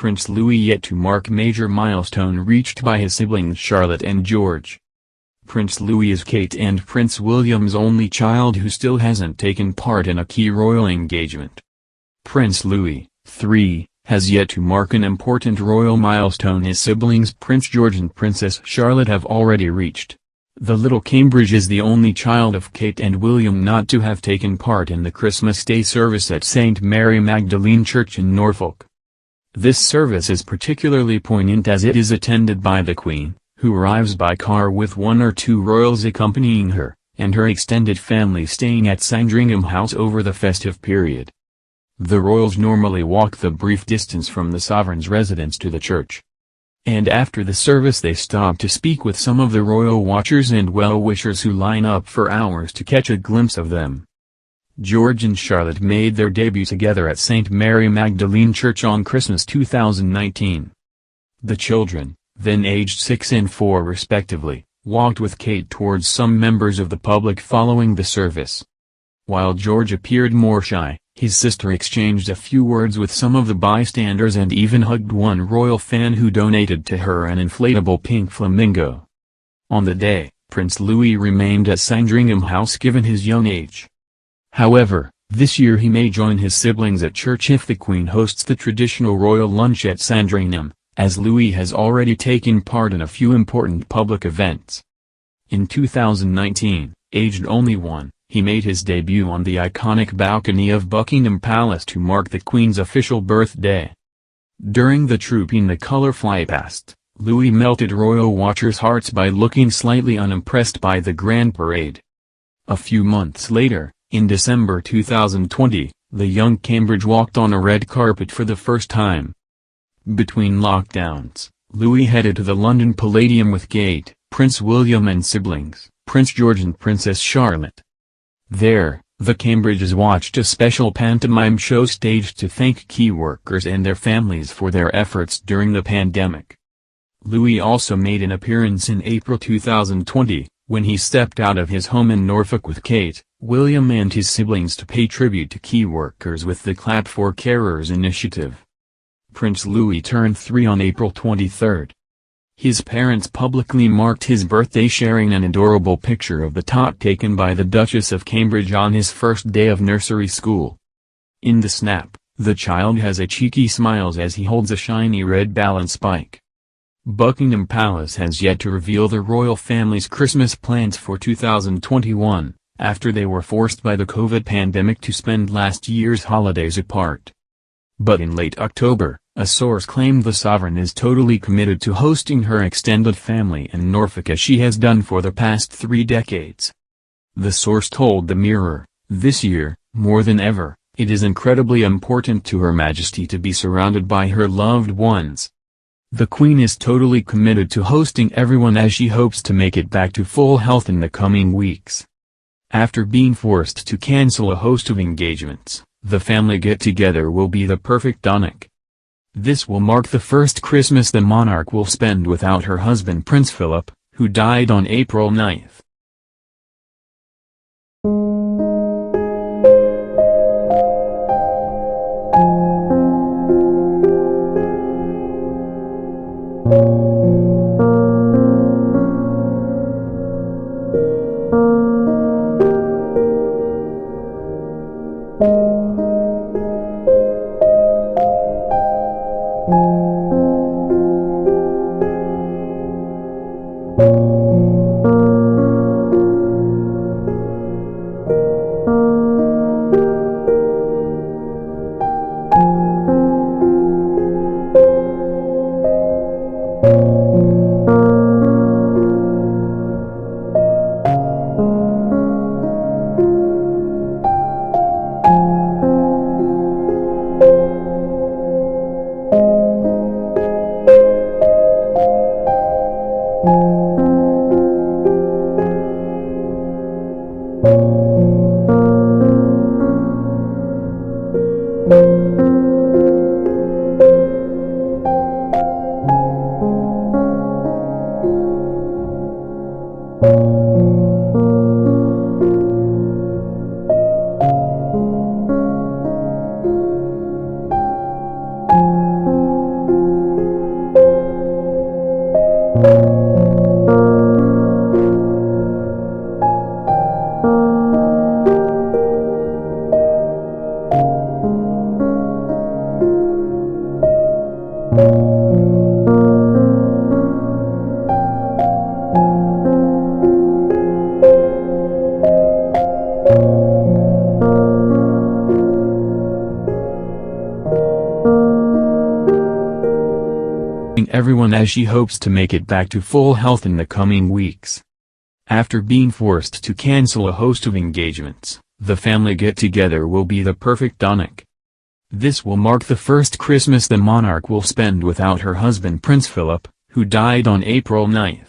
Prince Louis yet to mark major milestone reached by his siblings Charlotte and George. Prince Louis is Kate and Prince William's only child who still hasn't taken part in a key royal engagement. Prince Louis, 3, has yet to mark an important royal milestone his siblings Prince George and Princess Charlotte have already reached. The little Cambridge is the only child of Kate and William not to have taken part in the Christmas Day service at St. Mary Magdalene Church in Norfolk. This service is particularly poignant as it is attended by the Queen, who arrives by car with 1 or 2 royals accompanying her, and her extended family staying at Sandringham House over the festive period. The royals normally walk the brief distance from the sovereign's residence to the church. And after the service they stop to speak with some of the royal watchers and well-wishers who line up for hours to catch a glimpse of them. George and Charlotte made their debut together at St. Mary Magdalene Church on Christmas 2019. The children, then aged 6 and 4 respectively, walked with Kate towards some members of the public following the service. While George appeared more shy, his sister exchanged a few words with some of the bystanders and even hugged one royal fan who donated to her an inflatable pink flamingo. On the day, Prince Louis remained at Sandringham House given his young age. However, this year he may join his siblings at church if the Queen hosts the traditional royal lunch at Sandringham, as Louis has already taken part in a few important public events. In 2019, aged only 1, he made his debut on the iconic balcony of Buckingham Palace to mark the Queen's official birthday. During the Trooping the Colour fly past, Louis melted royal watchers' hearts by looking slightly unimpressed by the grand parade. A few months later, in December 2020, the young Cambridge walked on a red carpet for the first time. Between lockdowns, Louis headed to the London Palladium with Kate, Prince William and siblings, Prince George and Princess Charlotte. There, the Cambridges watched a special pantomime show staged to thank key workers and their families for their efforts during the pandemic. Louis also made an appearance in April 2020, when he stepped out of his home in Norfolk with Kate, William and his siblings to pay tribute to key workers with the Clap for Carers initiative. Prince Louis turned 3 on April 23. His parents publicly marked his birthday sharing an adorable picture of the tot taken by the Duchess of Cambridge on his first day of nursery school. In the snap, the child has a cheeky smile as he holds a shiny red balance spike. Buckingham Palace has yet to reveal the royal family's Christmas plans for 2021, after they were forced by the COVID pandemic to spend last year's holidays apart. But in late October, a source claimed the sovereign is totally committed to hosting her extended family in Norfolk as she has done for the past 3 decades. The source told the Mirror, "This year, more than ever, it is incredibly important to Her Majesty to be surrounded by her loved ones. The Queen is totally committed to hosting everyone as she hopes to make it back to full health in the coming weeks." After being forced to cancel a host of engagements, the family get-together will be the perfect tonic. This will mark the first Christmas the monarch will spend without her husband Prince Philip, who died on April 9. everyone as she hopes to make it back to full health in the coming weeks. After being forced to cancel a host of engagements, the family get-together will be the perfect tonic. This will mark the first Christmas the monarch will spend without her husband Prince Philip, who died on April 9.